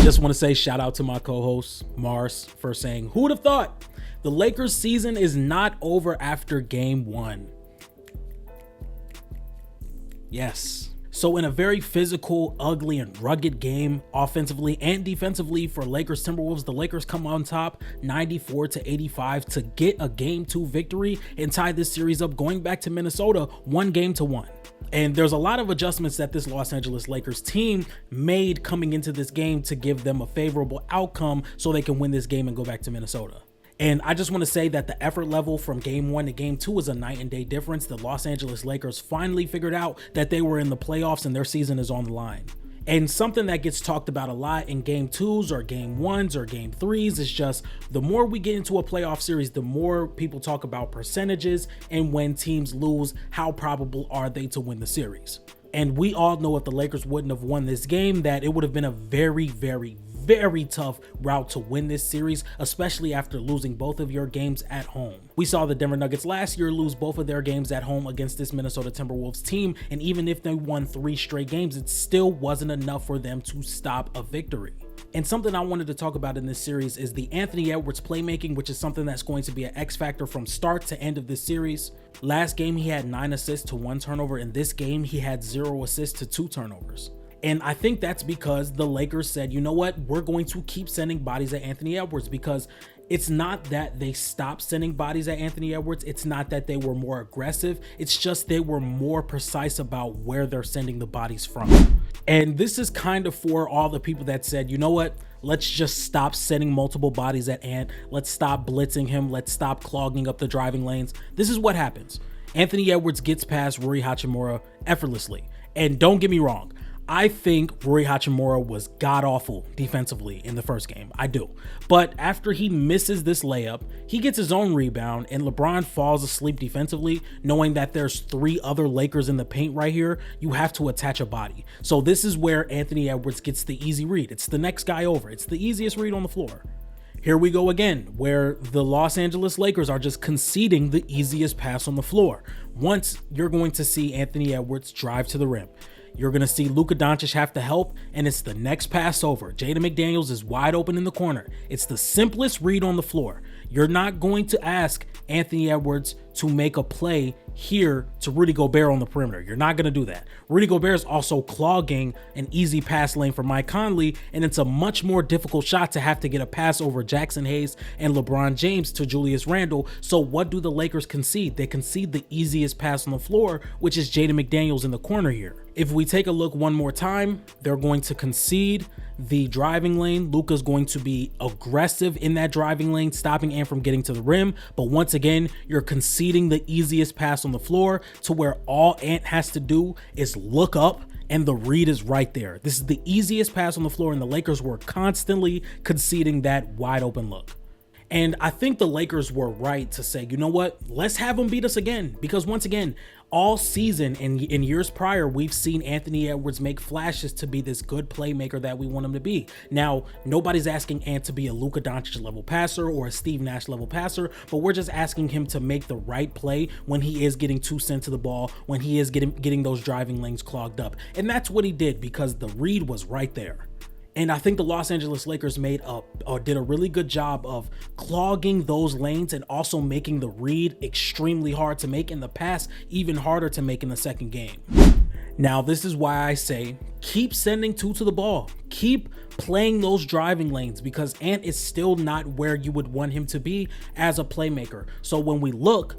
just want to say shout out to my co-host Mars for saying, who would have thought? The Lakers season is not over after game 1. Yes. So in a very physical, ugly, and rugged game, offensively and defensively for Lakers Timberwolves, the Lakers come on top 94-85 to get a game 2 victory and tie this series up, going back to Minnesota 1-1. And there's a lot of adjustments that this Los Angeles Lakers team made coming into this game to give them a favorable outcome so they can win this game and go back to Minnesota. And I just want to say that the effort level from game 1 to game 2 is a night and day difference. The Los Angeles Lakers finally figured out that they were in the playoffs and their season is on the line. And something that gets talked about a lot in game 2s or game 1s or game 3s is just the more we get into a playoff series, the more people talk about percentages and when teams lose, how probable are they to win the series. And we all know if the Lakers wouldn't have won this game, that it would have been a very tough route to win this series, especially after losing both of your games at home. We saw the Denver Nuggets last year lose both of their games at home against this Minnesota Timberwolves team, and even if they won 3 straight games, it still wasn't enough for them to stop a victory. And something I wanted to talk about in this series is the Anthony Edwards playmaking, which is something that's going to be an X factor from start to end of this series. Last game, he had 9 assists to 1 turnover. In this game, he had 0 assists to 2 turnovers. And I think that's because the Lakers said, you know what, we're going to keep sending bodies at Anthony Edwards, because it's not that they stopped sending bodies at Anthony Edwards. It's not that they were more aggressive. It's just they were more precise about where they're sending the bodies from. And this is kind of for all the people that said, you know what, let's just stop sending multiple bodies at Ant. Let's stop blitzing him. Let's stop clogging up the driving lanes. This is what happens. Anthony Edwards gets past Rui Hachimura effortlessly. And don't get me wrong, I think Rui Hachimura was god-awful defensively in the first game. I do. But after he misses this layup, he gets his own rebound, and LeBron falls asleep defensively, knowing that there's 3 other Lakers in the paint right here. You have to attach a body. So this is where Anthony Edwards gets the easy read. It's the next guy over. It's the easiest read on the floor. Here we go again, where the Los Angeles Lakers are just conceding the easiest pass on the floor. Once, you're going to see Anthony Edwards drive to the rim. You're going to see Luka Doncic have to help, and it's the next pass over. Jaden McDaniels is wide open in the corner. It's the simplest read on the floor. You're not going to ask Anthony Edwards to make a play here to Rudy Gobert on the perimeter. You're not going to do that. Rudy Gobert is also clogging an easy pass lane for Mike Conley, and it's a much more difficult shot to have to get a pass over Jackson Hayes and LeBron James to Julius Randle. So what do the Lakers concede? They concede the easiest pass on the floor, which is Jaden McDaniels in the corner here. If we take a look one more time, they're going to concede the driving lane. Luka's going to be aggressive in that driving lane, stopping Ant from getting to the rim. But once again, you're conceding the easiest pass on the floor to where all Ant has to do is look up and the read is right there. This is the easiest pass on the floor, and the Lakers were constantly conceding that wide open look. And I think the Lakers were right to say, you know what, let's have them beat us again. Because once again, all season and in years prior, we've seen Anthony Edwards make flashes to be this good playmaker that we want him to be. Now, nobody's asking Ant to be a Luka Doncic level passer or a Steve Nash level passer, but we're just asking him to make the right play when he is getting 2 cents to the ball, when he is getting those driving lanes clogged up. And that's what he did, because the read was right there. And I think the Los Angeles Lakers did a really good job of clogging those lanes and also making the read extremely hard to make and the pass even harder to make in the second game. Now, this is why I say keep sending 2 to the ball. Keep playing those driving lanes, because Ant is still not where you would want him to be as a playmaker. So when we look,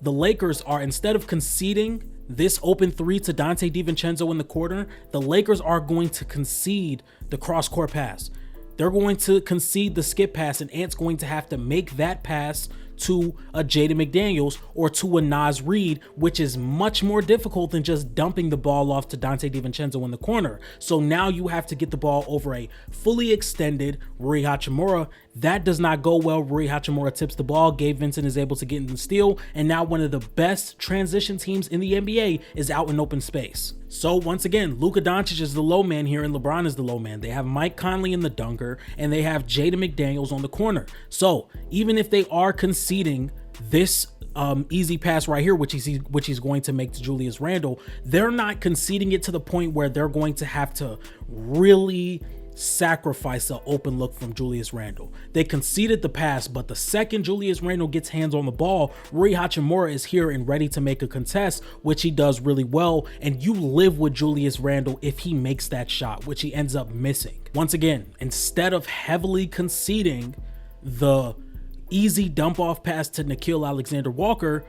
the Lakers are, instead of conceding this open 3 to Donte DiVincenzo in the corner, the Lakers are going to concede the cross-court pass. They're going to concede the skip pass, and Ant's going to have to make that pass to a Jaden McDaniels or to a Naz Reid, which is much more difficult than just dumping the ball off to Donte DiVincenzo in the corner. So now you have to get the ball over a fully extended Rui Hachimura. That does not go well. Rui Hachimura tips the ball. Gabe Vincent is able to get in the steal, and now one of the best transition teams in the NBA is out in open space. So once again, Luka Doncic is the low man here and LeBron is the low man. They have Mike Conley in the dunker and they have Jaden McDaniels on the corner. So even if they are conceding this easy pass right here, which he's going to make to Julius Randle, they're not conceding it to the point where they're going to have to really sacrifice an open look from Julius Randle. They conceded the pass, but the second Julius Randle gets hands on the ball, Rui Hachimura is here and ready to make a contest, which he does really well, and you live with Julius Randle if he makes that shot, which he ends up missing. Once again, instead of heavily conceding the easy dump off pass to Nickeil Alexander-Walker,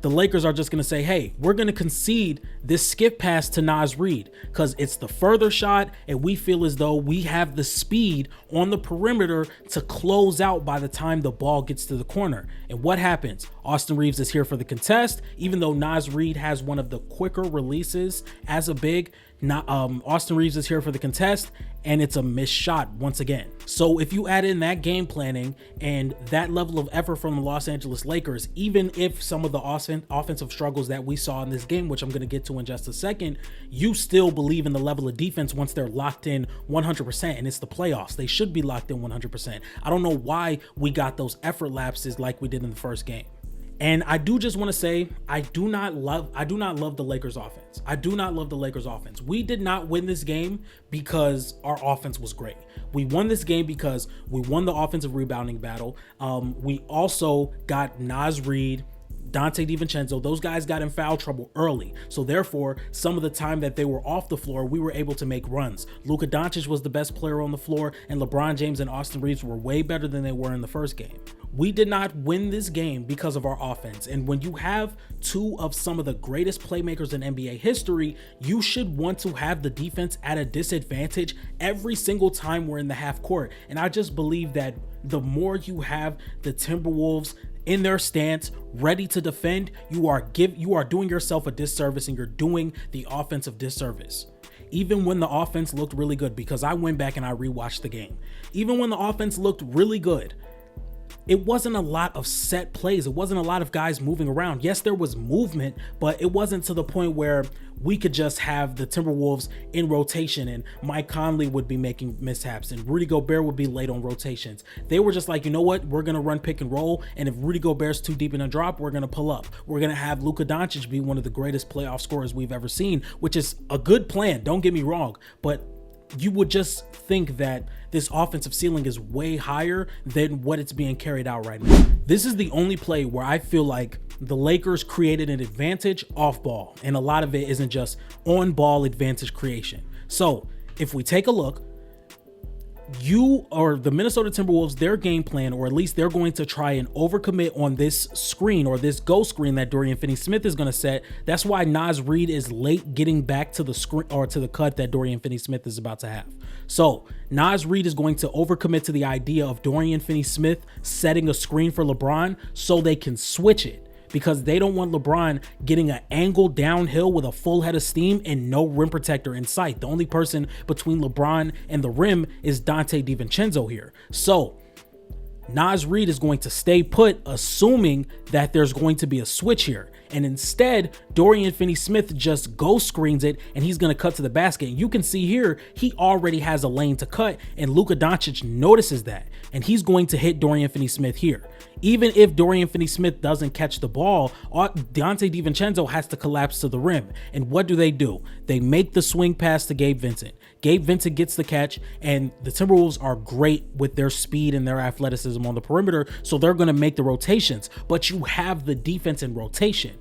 the Lakers are just going to say, hey, we're going to concede this skip pass to Naz Reid because it's the further shot and we feel as though we have the speed on the perimeter to close out by the time the ball gets to the corner. And what happens? Austin Reaves is here for the contest, even though Naz Reid has one of the quicker releases as a big. Austin Reaves is here for the contest, and it's a missed shot once again. So if you add in that game planning and that level of effort from the Los Angeles Lakers, even if some of the offensive struggles that we saw in this game, which I'm going to get to in just a second, you still believe in the level of defense once they're locked in 100%, and it's the playoffs. They should be locked in 100%. I don't know why we got those effort lapses like we did in the first game. And I do just want to say, I do not love the Lakers offense. I do not love the Lakers offense. We did not win this game because our offense was great. We won this game because we won the offensive rebounding battle. We also got Naz Reid, Donte DiVincenzo, those guys got in foul trouble early. So therefore, some of the time that they were off the floor, we were able to make runs. Luka Doncic was the best player on the floor, and LeBron James and Austin Reaves were way better than they were in the first game. We did not win this game because of our offense. And when you have two of some of the greatest playmakers in NBA history, you should want to have the defense at a disadvantage every single time we're in the half court. And I just believe that the more you have the Timberwolves in their stance, ready to defend, you are doing yourself a disservice, and you're doing the offense a disservice. Even when the offense looked really good, because I went back and I rewatched the game, even when the offense looked really good, it wasn't a lot of set plays. It wasn't a lot of guys moving around. Yes, there was movement, but it wasn't to the point where we could just have the Timberwolves in rotation and Mike Conley would be making mishaps and Rudy Gobert would be late on rotations. They were just like, you know what? We're going to run pick and roll. And if Rudy Gobert's too deep in a drop, we're going to pull up. We're going to have Luka Doncic be one of the greatest playoff scorers we've ever seen, which is a good plan. Don't get me wrong, but you would just think that this offensive ceiling is way higher than what it's being carried out right now. This is the only play where I feel like the Lakers created an advantage off ball, and a lot of it isn't just on ball advantage creation. So if we take a look, you or the Minnesota Timberwolves, their game plan, or at least they're going to try and overcommit on this screen or this go screen that Dorian Finney-Smith is going to set. That's why Naz Reid is late getting back to the screen or to the cut that Dorian Finney-Smith is about to have. So Naz Reid is going to overcommit to the idea of Dorian Finney-Smith setting a screen for LeBron so they can switch it, because they don't want LeBron getting an angle downhill with a full head of steam and no rim protector in sight. The only person between LeBron and the rim is Donte DiVincenzo here. So Naz Reid is going to stay put, assuming that there's going to be a switch here. And instead, Dorian Finney-Smith just ghost screens it, and he's going to cut to the basket. And you can see here, he already has a lane to cut, and Luka Doncic notices that, and he's going to hit Dorian Finney-Smith here. Even if Dorian Finney-Smith doesn't catch the ball, Donte DiVincenzo has to collapse to the rim. And what do? They make the swing pass to Gabe Vincent. Gabe Vincent gets the catch, and the Timberwolves are great with their speed and their athleticism on the perimeter, so they're going to make the rotations. But you have the defense in rotation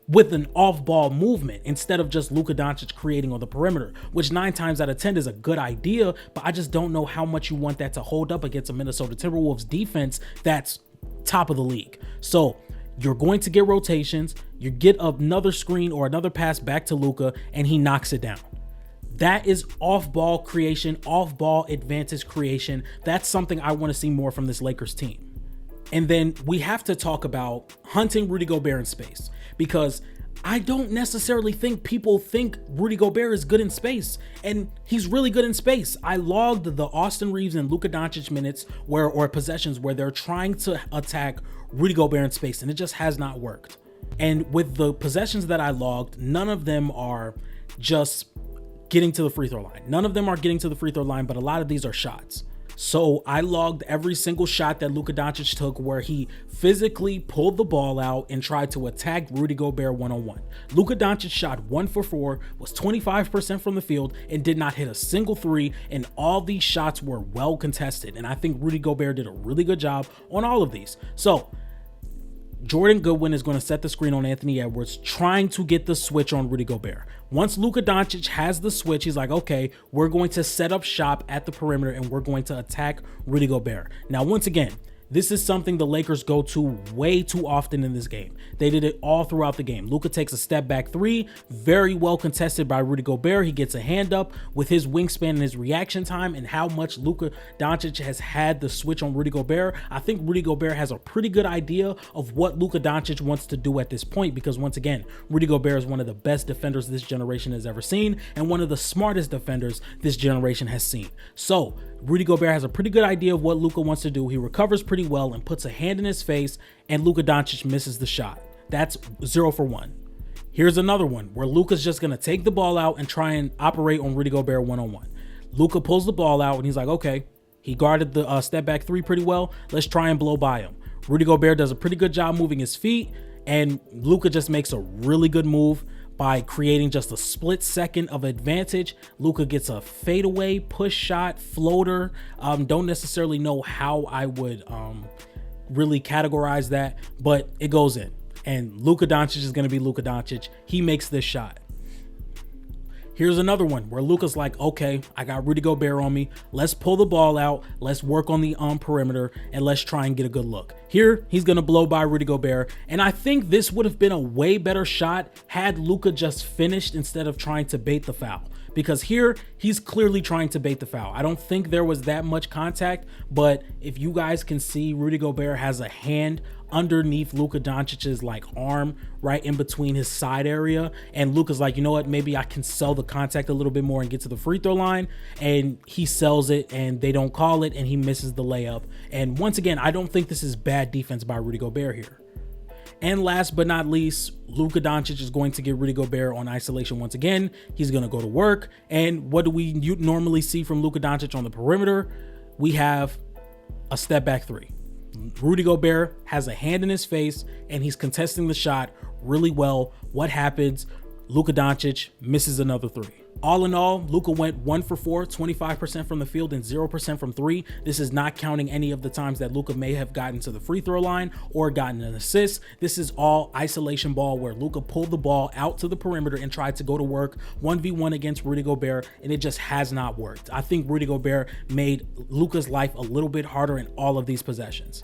with an off-ball movement instead of just Luka Doncic creating on the perimeter, which 9 times out of 10 is a good idea, but I just don't know how much you want that to hold up against a Minnesota Timberwolves defense that's top of the league. So you're going to get rotations, you get another screen or another pass back to Luka, and he knocks it down. That is off-ball creation, off-ball advantage creation. That's something I want to see more from this Lakers team. And then we have to talk about hunting Rudy Gobert in space, because I don't necessarily think people think Rudy Gobert is good in space, and he's really good in space. I logged the Austin Reaves and Luka Doncic minutes or possessions where they're trying to attack Rudy Gobert in space, and it just has not worked. And with the possessions that I logged, none of them are just getting to the free throw line. None of them are getting to the free throw line, but a lot of these are shots. So I logged every single shot that Luka Doncic took where he physically pulled the ball out and tried to attack Rudy Gobert one-on-one. Luka Doncic shot 1 for 4, was 25% from the field, and did not hit a single three, and all these shots were well contested. And I think Rudy Gobert did a really good job on all of these. So Jordan Goodwin is going to set the screen on Anthony Edwards, trying to get the switch on Rudy Gobert. Once Luka Doncic has the switch, he's like, okay, we're going to set up shop at the perimeter and we're going to attack Rudy Gobert. Now, once again, this is something the Lakers go to way too often in this game. They did it all throughout the game. Luka takes a step back three, very well contested by Rudy Gobert. He gets a hand up with his wingspan and his reaction time and how much Luka Doncic has had the switch on Rudy Gobert. I think Rudy Gobert has a pretty good idea of what Luka Doncic wants to do at this point because, once again, Rudy Gobert is one of the best defenders this generation has ever seen and one of the smartest defenders this generation has seen. So Rudy Gobert has a pretty good idea of what Luka wants to do. He recovers pretty well and puts a hand in his face, and Luka Doncic misses the shot. That's 0 for 1. Here's another one where Luka's just going to take the ball out and try and operate on Rudy Gobert one-on-one. Luka pulls the ball out and he's like, okay, he guarded the step back three pretty well. Let's try and blow by him. Rudy Gobert does a pretty good job moving his feet, and Luka just makes a really good move by creating just a split second of advantage. Luka gets a fadeaway push shot floater. Don't necessarily know how I would really categorize that, but it goes in. And Luka Doncic is going to be Luka Doncic. He makes this shot. Here's another one where Luka's like, okay, I got Rudy Gobert on me. Let's pull the ball out. Let's work on the perimeter and let's try and get a good look. Here, he's going to blow by Rudy Gobert. And I think this would have been a way better shot had Luka just finished instead of trying to bait the foul. Because here, he's clearly trying to bait the foul. I don't think there was that much contact, but if you guys can see, Rudy Gobert has a hand underneath Luka Doncic's like arm right in between his side area, and Luka's like, you know what, maybe I can sell the contact a little bit more and get to the free throw line, and he sells it and they don't call it and he misses the layup. And once again, I don't think this is bad defense by Rudy Gobert here. And last but not least, Luka Doncic is going to get Rudy Gobert on isolation once again. He's going to go to work. And what do we normally see from Luka Doncic on the perimeter? We have a step back three. Rudy Gobert has a hand in his face and he's contesting the shot really well. What happens? Luka Doncic misses another three. All in all, Luka went 1 for 4, 25% from the field and 0% from three. This is not counting any of the times that Luka may have gotten to the free throw line or gotten an assist. This is all isolation ball where Luka pulled the ball out to the perimeter and tried to go to work 1v1 against Rudy Gobert, and it just has not worked. I think Rudy Gobert made Luka's life a little bit harder in all of these possessions.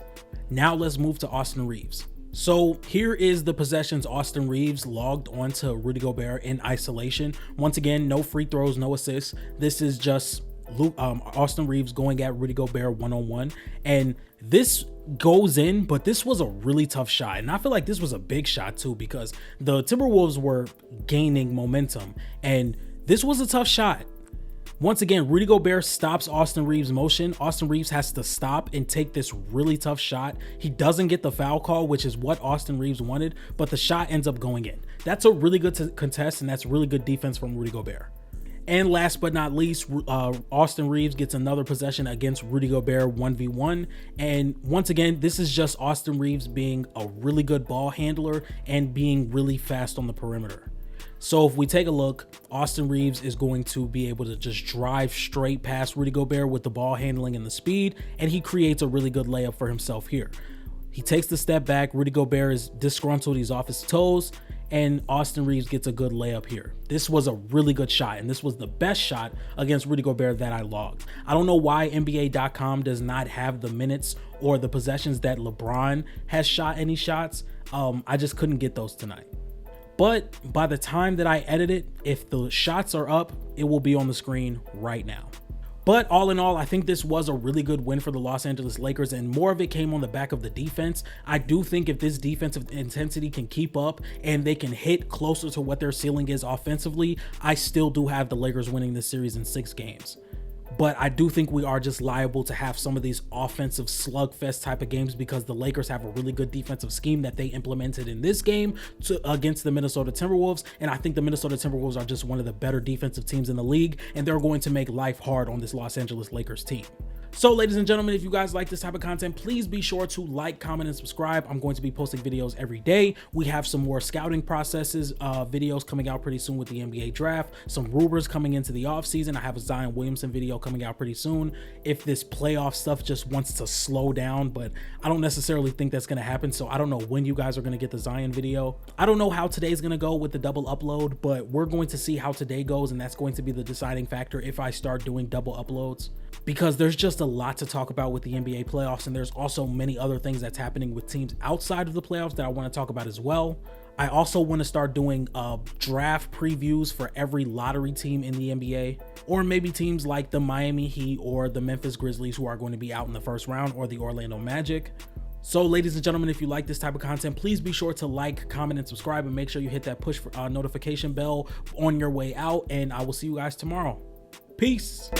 Now let's move to Austin Reaves. So here is the possessions Austin Reaves logged onto Rudy Gobert in isolation. Once again, no free throws, no assists. This is just Austin Reaves going at Rudy Gobert one-on-one. And this goes in, but this was a really tough shot. And I feel like this was a big shot too, because the Timberwolves were gaining momentum. And this was a tough shot. Once again, Rudy Gobert stops Austin Reaves' motion. Austin Reaves has to stop and take this really tough shot. He doesn't get the foul call, which is what Austin Reaves wanted, but the shot ends up going in. That's a really good contest, and that's really good defense from Rudy Gobert. And last but not least, Austin Reaves gets another possession against Rudy Gobert 1v1. And once again, this is just Austin Reaves being a really good ball handler and being really fast on the perimeter. So if we take a look, Austin Reaves is going to be able to just drive straight past Rudy Gobert with the ball handling and the speed, and he creates a really good layup for himself here. He takes the step back. Rudy Gobert is disgruntled. He's off his toes, and Austin Reaves gets a good layup here. This was a really good shot, and this was the best shot against Rudy Gobert that I logged. I don't know why NBA.com does not have the minutes or the possessions that LeBron has shot any shots. I just couldn't get those tonight. But by the time that I edit it, if the shots are up, it will be on the screen right now. But all in all, I think this was a really good win for the Los Angeles Lakers, and more of it came on the back of the defense. I do think if this defensive intensity can keep up and they can hit closer to what their ceiling is offensively, I still do have the Lakers winning this series in 6 games. But I do think we are just liable to have some of these offensive slugfest type of games because the Lakers have a really good defensive scheme that they implemented in this game against the Minnesota Timberwolves. And I think the Minnesota Timberwolves are just one of the better defensive teams in the league, and they're going to make life hard on this Los Angeles Lakers team. So ladies and gentlemen, if you guys like this type of content, please be sure to like, comment, and subscribe. I'm going to be posting videos every day. We have some more scouting processes videos coming out pretty soon with the NBA draft, some rumors coming into the off season. I have a Zion Williamson video coming out pretty soon. If this playoff stuff just wants to slow down, but I don't necessarily think that's going to happen. So I don't know when you guys are going to get the Zion video. I don't know how today's going to go with the double upload, but we're going to see how today goes. And that's going to be the deciding factor if I start doing double uploads, because there's just a lot to talk about with the NBA playoffs, and there's also many other things that's happening with teams outside of the playoffs that I want to talk about as well. I also want to start doing draft previews for every lottery team in the NBA, or maybe teams like the Miami Heat or the Memphis Grizzlies who are going to be out in the first round, or the Orlando Magic. So ladies and gentlemen, if you like this type of content, please be sure to like, comment, and subscribe, and make sure you hit that push for notification bell on your way out, and I will see you guys tomorrow. Peace.